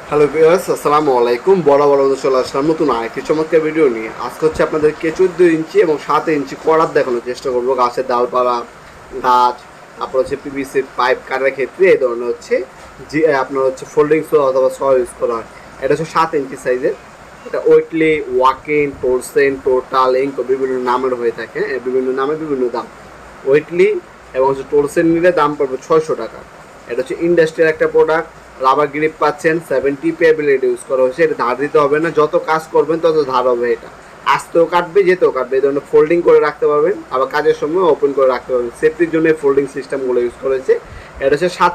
Hello viewers, আসসালামু আলাইকুম। বড় চলে আসলাম নতুন আরেকটি চমৎকার ভিডিও নিয়ে। আজকে হচ্ছে আপনাদেরকে 14 ইঞ্চি এবং 7 ইঞ্চি করাত দেখানোর চেষ্টা করবো। গাছের ডালপালা, গাছ, তারপর হচ্ছে পিভিসি পাইপ কাটার ক্ষেত্রে এই ধরনের হচ্ছে আপনার হচ্ছে ফোল্ডিং সো অথবা স ইউজ করা হয়। এটা হচ্ছে 7 ইঞ্চি সাইজের। এটা ওয়েটলি, ওয়াকিং, টোরসেন, টোটাল, ইঙ্কো বিভিন্ন নামের হয়ে থাকে। বিভিন্ন নামে বিভিন্ন দাম। ওয়েটলি এবং হচ্ছে টোরসেন নিলে দাম পড়বে 600 টাকা। এটা হচ্ছে ইন্ডাস্ট্রিয়াল একটা প্রোডাক্ট। রাবার গ্রিপ পাচ্ছেন, 70 পেবিলিটি ইউজ করা হয়েছে। এটা ধার দিতে হবে না, যত কাজ করবেন তত ধার হবে। এটা আসতেও কাটবে, যেতেও কাটবে। এই ধরনের ফোল্ডিং করে রাখতে পারবেন, আবার কাজের সময় ওপেন করে রাখতে পারবেন। সেফটির জন্য ফোল্ডিং সিস্টেমগুলো ইউজ করেছে। এটা হচ্ছে 7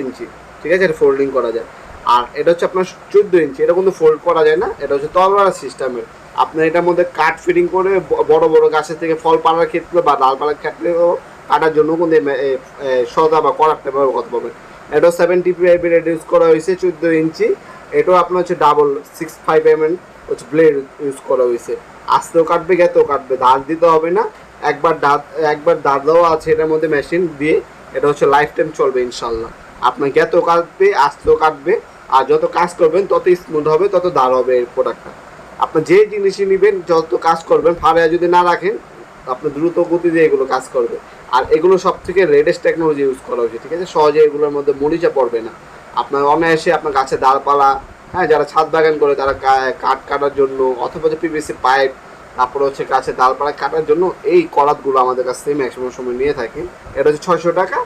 ইঞ্চি, ঠিক আছে? এটা ফোল্ডিং করা যায়। আর এটা হচ্ছে আপনার 14 ইঞ্চি। এটা কিন্তু ফোল্ড করা যায় না, এটা হচ্ছে তলোয়ার সিস্টেমের। আপনার এটার মধ্যে কাঠ ফিটিং করে বড় বড় গাছের থেকে ফল পাড়ার ক্ষেত্রে বা ডাল পাড়ার ক্ষেত্রেও কাটার জন্য কিন্তু সদা বা করাতে ব্যবহার পাবেন। এটাও 70 পেবিলিটি ইউজ করা হয়েছে, 14 ইঞ্চি। এটাও আপনার হচ্ছে ডাবল 65 হচ্ছে ব্লেড ইউজ করা হয়েছে। আসতেও কাটবে, গেতেও কাটবে, ধার দিতে হবে না। একবার দাঁত দেওয়া আছে এটার মধ্যে মেশিন দিয়ে। এটা হচ্ছে লাইফ টাইম চলবে ইনশাল্লাহ। আপনার গেতেও কাটবে, আসতেও কাটবে। আর যত কাজ করবেন তত স্মুথ হবে, তত দাঁড় হবে এই প্রোডাক্টটা। আপনার যে জিনিসই নেবেন, যত কাজ করবেন, ফাড়ায় যদি না রাখেন, আপনার দ্রুত গতিতে এগুলো কাজ করবে। আর এগুলো সব থেকে লেটেস্ট টেকনোলজি ইউজ করা হয়েছে, ঠিক আছে? সহজে এগুলোর মধ্যে মরিচা পড়বে না। আপনার অনায়াসে আপনার গাছে ডালপালা, হ্যাঁ, যারা ছাদ বাগান করে তারা কাঠ কাটার জন্য, অথবা যে পিভিসি পাইপ, তারপরে হচ্ছে গাছে ডালপালা কাটার জন্য এই করাতগুলো আমাদের কাছ থেকে ম্যাক্সিমাম সময় নিয়ে থাকি। এটা হচ্ছে 600 টাকা।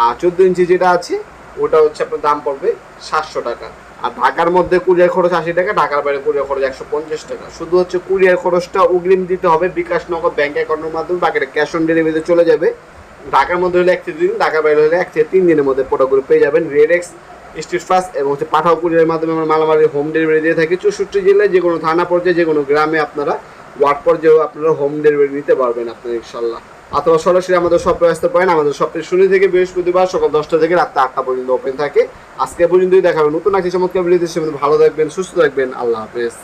আর 14 ইঞ্চি যেটা আছে ওটা হচ্ছে আপনার দাম পড়বে 700 টাকা। আর ঢাকার মধ্যে কুরিয়ার খরচ 80 টাকা, ঢাকার বাইরে কুরিয়ার খরচ 150 টাকা। শুধু হচ্ছে কুরিয়ার খরচটা অগ্রিম দিতে হবে বিকাশ, নগদ, ব্যাংক অ্যাকাউন্টের মাধ্যমে। বাকিটা ক্যাশ অন ডেলিভারিতে চলে যাবে। ঢাকার মধ্যে হলে 1 থেকে 2 দিন, ঢাকার বাইরে হলে 1 থেকে 3 দিনের মধ্যে প্রোডাক্টগুলো পেয়ে যাবেন। রেডেক্স, স্ট্রিট ফাস্ট এবং হচ্ছে পাঠাও কুরিয়ারের মাধ্যমে আমরা মালামালের হোম ডেলিভারি দিয়ে থাকি। 64 জেলায় যে কোনো থানা পর্যায়ে, যে কোনো গ্রামে আপনারা ওয়ার্ড পর্যায়েও আপনারা হোম ডেলিভারি নিতে পারবেন আপনারা ইনশাল্লাহ। অথবা সরাসরি আমাদের শপে আসতে পারেন। আমাদের শপে শনি থেকে বৃহস্পতিবার সকাল 10টা থেকে রাত 8টা পর্যন্ত ওপেন থাকে। আজকে পর্যন্তই দেখাবেন নতুন একটি চমৎকার ভিডিওতে। ভালো থাকবেন, সুস্থ থাকবেন। আল্লাহ হাফেজ।